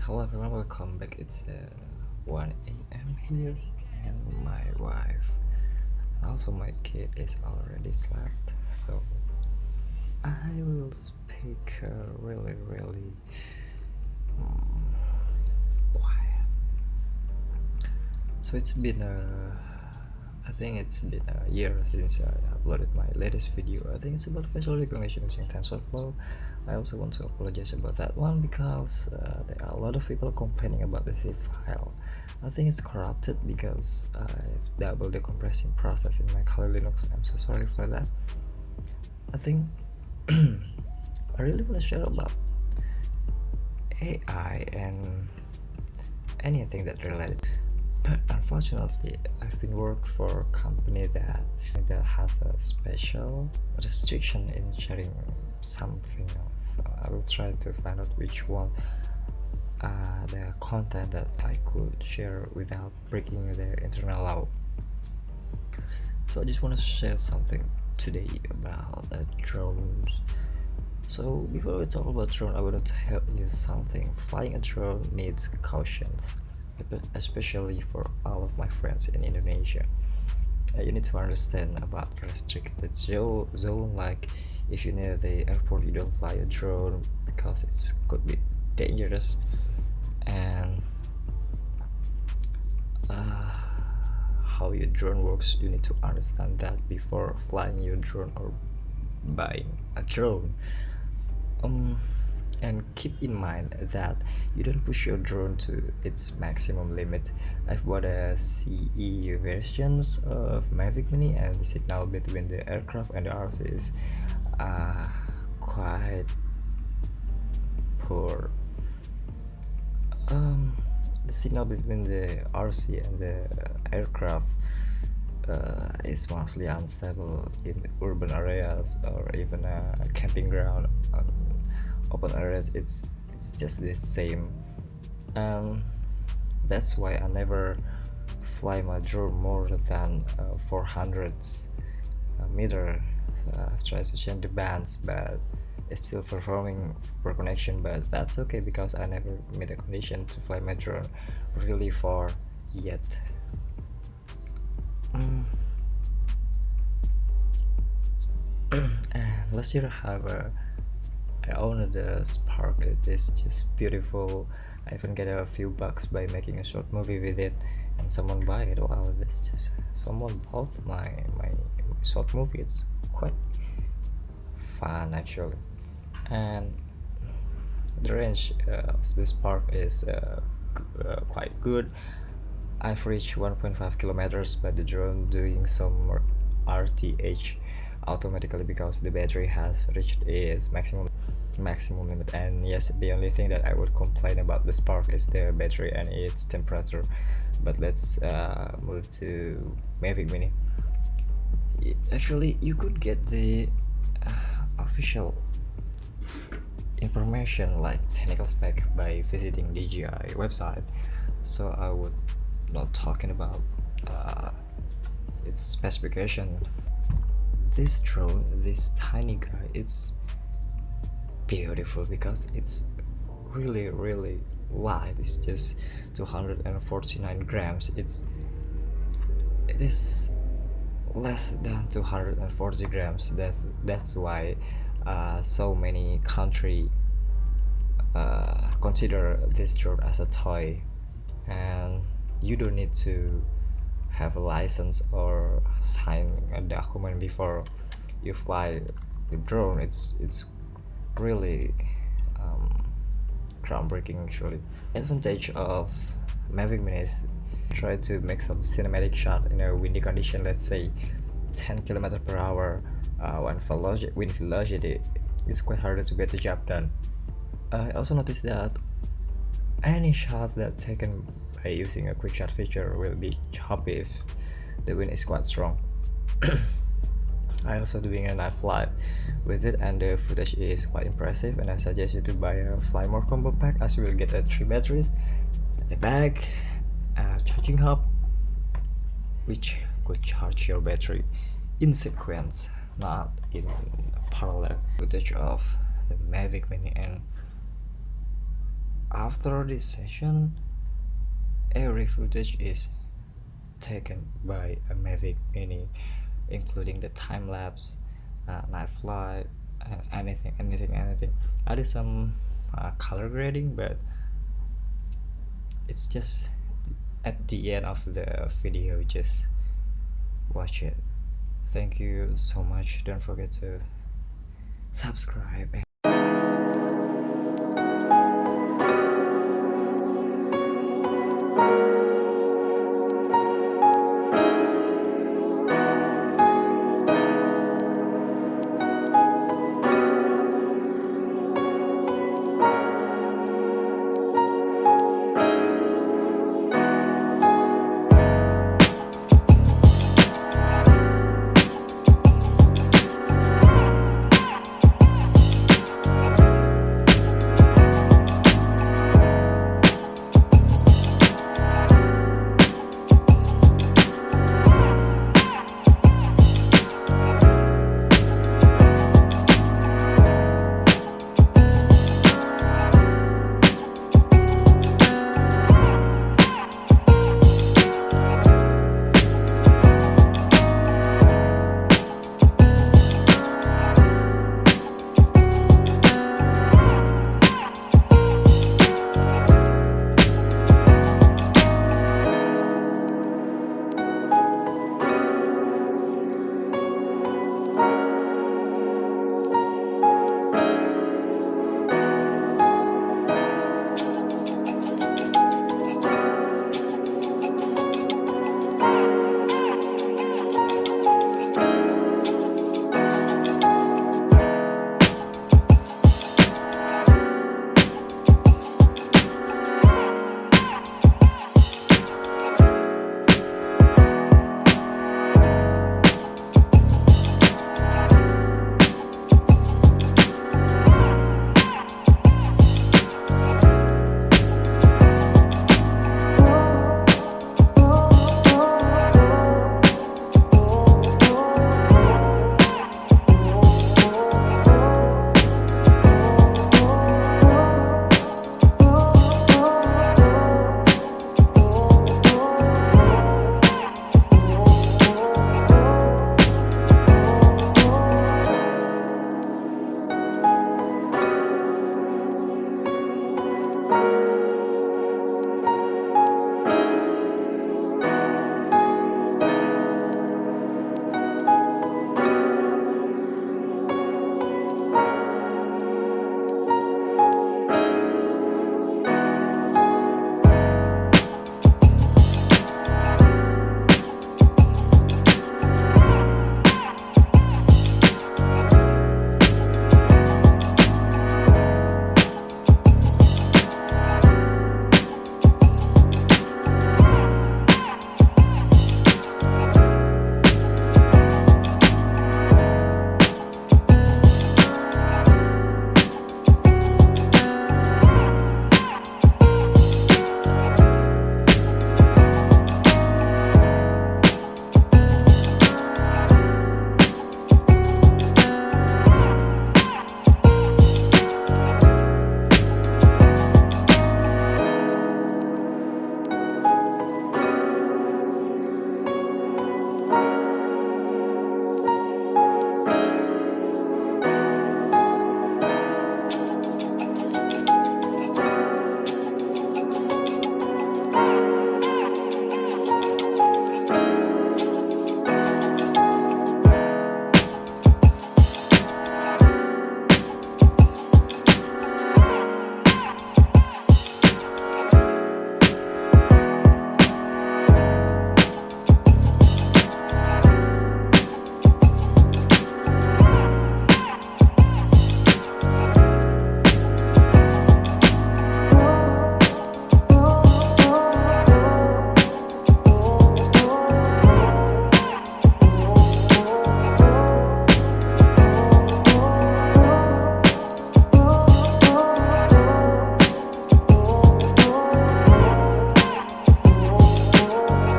Hello everyone, welcome back. It's 1 a.m. here, and my wife, and also my kid, is already slept. So I will speak really um, quiet. So I think it's been a year since I uploaded my latest video. I think it's about facial recognition using TensorFlow. I also want to apologize about that one because there are a lot of people complaining about the zip file. I think it's corrupted because I've doubled the compressing process in my Kali Linux. I'm so sorry for that. I think I really want to share about AI and anything that related. But unfortunately, I've been working for a company that has a special restriction in sharing something else. So I will try to find out which one the content that I could share without breaking the internal law. So I just want to share something today about drones. So before we talk about drone, I want to tell you something. Flying a drone needs cautions, especially for all of my friends in Indonesia. You need to understand about restricted zone, like if you're near the airport, you don't fly a drone because it could be dangerous. And how your drone works, you need to understand that before flying your drone or buying a drone. And keep in mind that you don't push your drone to its maximum limit. I've bought a CE versions of Mavic Mini, and the signal between the aircraft and the RC is quite poor. The signal between the RC and the aircraft is mostly unstable in urban areas or even a camping ground. Open areas, it's just the same. That's why I never fly my drone more than 400 meter. So I've tried to change the bands, but it's still performing per connection. But that's okay because I never made a condition to fly my drone really far yet. And last year I owned the Spark. It is just beautiful. I even get a few bucks by making a short movie with it, and someone buy it. Wow, this just someone bought my short movie. It's quite fun actually, and the range of this Spark is quite good. I've reached 1.5 kilometers by the drone doing some RTH automatically because the battery has reached its maximum limit. And yes, the only thing that I would complain about the Spark is the battery and its temperature. But let's move to Mavic Mini. Actually, you could get the official information like technical spec by visiting DJI website, so I would not talking about its specification. This drone, this tiny guy, it's beautiful because it's really light. It's just 249 grams. It is less than 240 grams. That's why so many country consider this drone as a toy, and you don't need to have a license or sign a document before you fly the drone. It's really groundbreaking actually. Advantage of Mavic Mini is try to make some cinematic shot in a windy condition, let's say 10 km per hour. When wind velocity, it's quite harder to get the job done. I also noticed that any shot that taken by using a quick shot feature will be choppy if the wind is quite strong. I also doing a night flight with it, and the footage is quite impressive, and I suggest you to buy a Fly More combo pack, as you will get 3 batteries, a bag, a charging hub, which could charge your battery in sequence, not in parallel. Footage of the Mavic Mini, and After this session, every footage is taken by a Mavic Mini, including the time lapse, night flight, and anything. I did some color grading, but it's just at the end of the video. Just watch it. Thank you so much. Don't forget to subscribe.